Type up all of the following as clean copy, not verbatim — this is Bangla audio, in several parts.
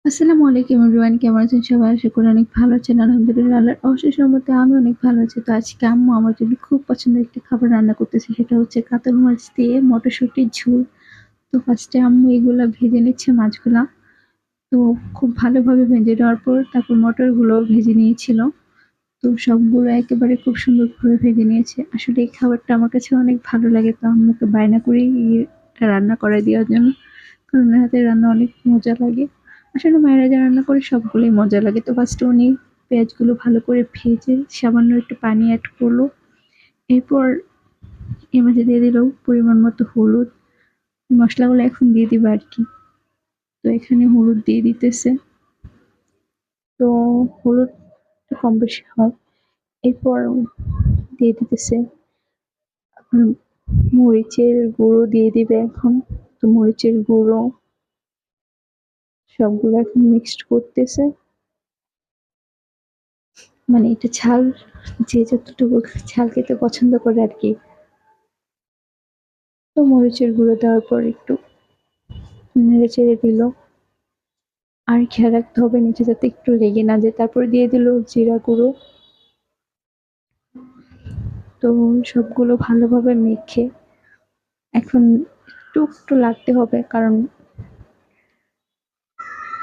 আসসালামু আলাইকুম এভরিওয়ান, কেমন আছেন সবাই? আশা করি অনেক ভালো আছেন। আলহামদুলিল্লাহ আল্লাহর অশেষ রহমতে আমি অনেক ভালো আছি। তো আজকে আম্মু আমার জন্য খুব পছন্দের একটি খাবার রান্না করতেছে। সেটা হচ্ছে কাতল মাছ দিয়ে মটরশুঁটির ঝোল। তো ফার্স্টে আম্মু এগুলা ভেজে নিচ্ছে মাছগুলা। তো খুব ভালোভাবে ভেজে নেওয়ার পর তারপর মটরগুলোও ভেজে নিয়েছিল। তো সবগুলো একেবারে খুব সুন্দর করে ভেজে নিয়েছে। আসলে এই খাবারটা আমার কাছে অনেক ভালো লাগে। তো আম্মুকে বায়না করি এটা রান্না করে দেওয়ার জন্য। কারণ ওনার হাতের রান্না অনেক মজা লাগে। আসলে মায়েরা যা রান্না করে সবগুলোই মজা লাগে। তো ফার্স্টে উনি পেঁয়াজগুলো ভালো করে ভেজে সামান্য একটু পানি এড করলো। এরপর এর মাঝে দিয়ে দিল পরিমাণ মতো হলুদ। মসলাগুলো এখন দিয়ে দিবে আরকি। তো এখানে হলুদ দিয়ে দিতেছে। তো হলুদ একটু কম বেশি হয়। এরপর দিয়ে দিতেছে মরিচের গুঁড়ো দিয়ে দিবে এখন। তো মরিচের গুঁড়ো সবগুলো এখন মিক্সড করতেছে। মানে এটা ঝাল যে যতটুকু ঝাল খেতে পছন্দ করে আরকি। তো মরিচের গুঁড়ো দেওয়ার পর একটু নেড়ে চেড়ে দিল। আর খেয়াল রাখতে হবে নিচে যাতে একটু লেগে না যায়। তারপরে দিয়ে দিল জিরা গুঁড়ো। তো সবগুলো ভালোভাবে মেখে এখন একটু লাগতে হবে, কারণ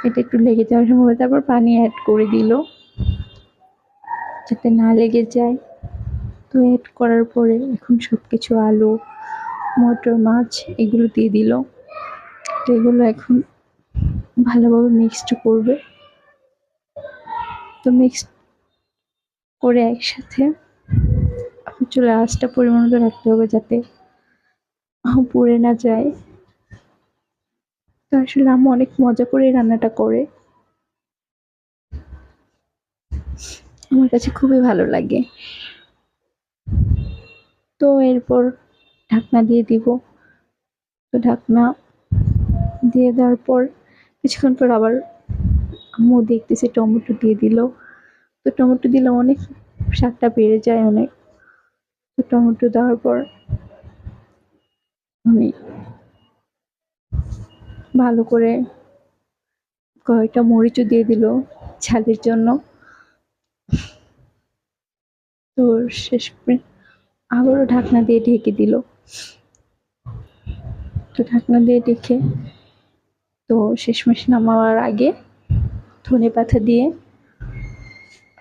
এটা একটু লেগে যাওয়ার সময় তারপর পানি অ্যাড করে দিল যাতে না লেগে যায়। তো অ্যাড করার পরে এখন সবকিছু আলু, মটর, মাছ এগুলো দিয়ে দিল। তো এগুলো এখন ভালোভাবে মিক্সড করবে। তো মিক্সড করে একসাথে চুলার আঁচটা পরিমাণ মতো রাখতে হবে যাতে পুড়ে না যায়। তো আসলে আম্মু অনেক মজা করে রান্নাটা করে। আমার কাছে খুবই ভালো লাগে। তো এরপর ঢাকনা দিয়ে দিব। তো ঢাকনা দিয়ে দেওয়ার পর কিছুক্ষণ পর আবার আম্মু দেখতেছে টমেটো দিয়ে দিল। তো টমেটো দিলে অনেক স্বাদটা বেড়ে যায় অনেক। তো টমেটো দেওয়ার পর আমি ভালো করে কয়েকটা মরিচও দিয়ে দিল ঝালের জন্য। তো শেষ আবারও ঢাকনা দিয়ে ঢেকে দিল। তো ঢাকনা দিয়ে ঢেকে তো শেষমেশ নামাবার আগে ধনেপাতা দিয়ে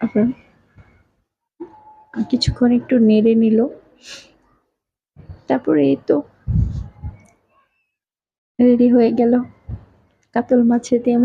আবার কিছুক্ষণ একটু নেড়ে নিল। তারপরে এই তো রেডি হয়ে গেল কাতল মাছের দিয়ে